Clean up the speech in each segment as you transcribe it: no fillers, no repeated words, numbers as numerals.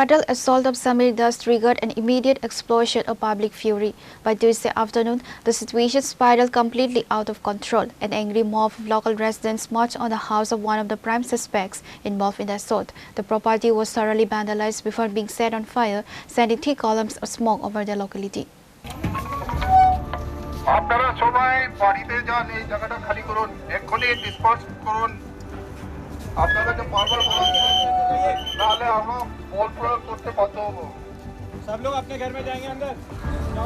fatal assault of Samir thus triggered an immediate explosion of public fury. By Tuesday afternoon, the situation spiraled completely out of control. An angry mob of local residents marched on the house of one of the prime suspects involved in the assault. The property was thoroughly vandalized before being set on fire, sending thick columns of smoke over the locality. আপনারা সবাই বাড়িতে যান, এই জায়গাটা খালি করুন, এক্ষুনি disperse করুন। আপনারা যে বারবার তাহলে আমরা বল প্রয়োগ করতে বাধ্য হব। सब लोग अपने घर में जाएंगे अंदर।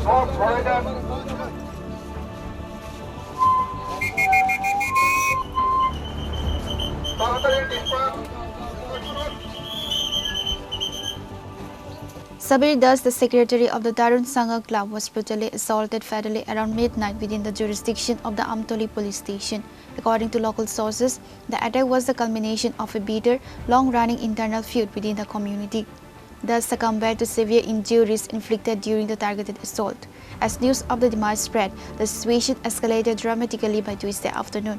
সব ঘরে যান। তাড়াতাড়ি ডিসপার্স করুন। Samir Das, the secretary of the Darun Sangha Club, was brutally assaulted fatally around midnight within the jurisdiction of the Amtoli police station. According to local sources, the attack was the culmination of a bitter, long-running internal feud within the community. Das succumbed to severe injuries inflicted during the targeted assault. As news of the demise spread, the situation escalated dramatically by Tuesday afternoon.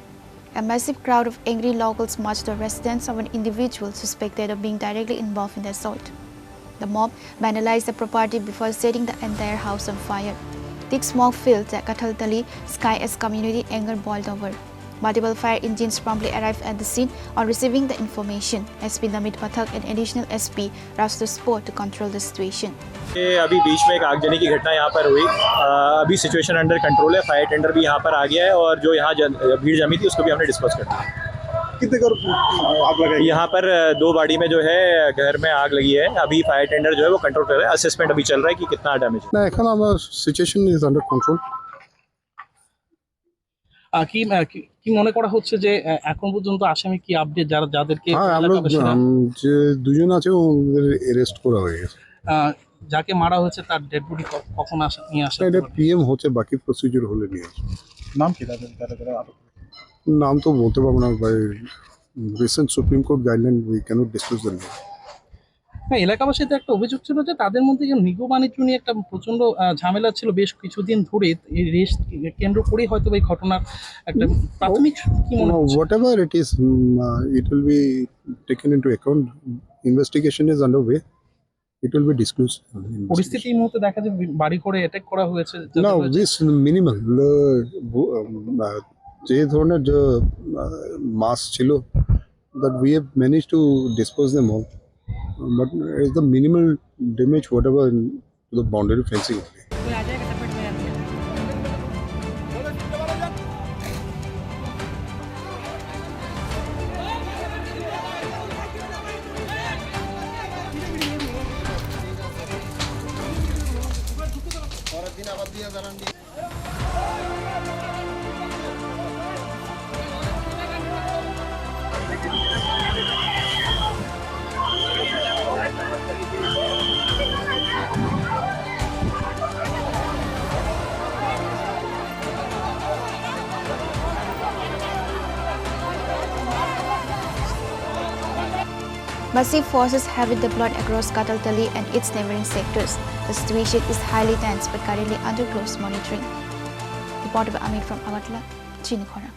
A massive crowd of angry locals marched to the residence of an individual suspected of being directly involved in the assault. The mob vandalized the property before setting the entire house on fire. Thick smoke filled the Kataltali sky as community anger boiled over. Multiple fire engines promptly arrived at the scene on receiving the information. SP Namit Pathak and additional SP rushed to spot to control the situation. अभी बीच में एक आगजनी की घटना यहाँ पर हुई। अभी सिचुएशन अंडर कंट्रोल है। फायर टेंडर भी यहाँ पर आ गया है और जो यहाँ भीड़ जमी थी उसको भी हमने डिस्पोज कर दिया। कितने घर आग लगी? यहाँ पर 2 बाड़ी में जो है घर में आग लगी है। अभी फायर टेंडर जो है वो कंट्रोल कर रहा है। असेसमेंट अभी चल रहा है कि कितना डैमेज है। ना এখন আমার সিচুয়েশন ইজ আন্ডার কন্ট্রোল। কি মনে করা হচ্ছে যে এখন পর্যন্ত আসামি কি আপডেট যাদেরকে আমরা যে দুজন আছে ওদের অ্যারেস্ট করা হয়ে গেছে। যাকে মারা হয়েছে তার ডেড বডি কখন নিয়ে আসা? এটা পিএম হচ্ছে, বাকি প্রসিডিউর হলে নিয়ে আসবে। নাম কি তাদের? নাম তো বলতে পারবো না, by recent supreme court guideline we cannot disclose the name. হ্যাঁ, এলাকাবাসীতে একটা অভিযোগ ছিল যে তাদের মধ্যে নিগো বাণিজ্য নিয়ে একটা প্রচন্ড ঝামেলা ছিল বেশ কিছুদিন ধরে। এই রেস্ট কেন্দ্র করে হয়তো এই ঘটনার একটা প্রাথমিক কি মনে হচ্ছে? Whatever it is, it will be taken into account. Investigation is underway. It will be disclosed. পরিস্থিতি এই মুহূর্তে দেখা যায় বাড়ি করে অ্যাটাক করা হয়েছে। No, this minimal. যে ধরনের যে মাস ছিল, that we have managed to dispose them all. But it's the minimal damage, whatever to the boundary fencing. Massive forces have been deployed across Kataltali and its neighboring sectors. The situation is highly tense but currently under close monitoring. Reported by Amir from Agatla, Chini, Khorang.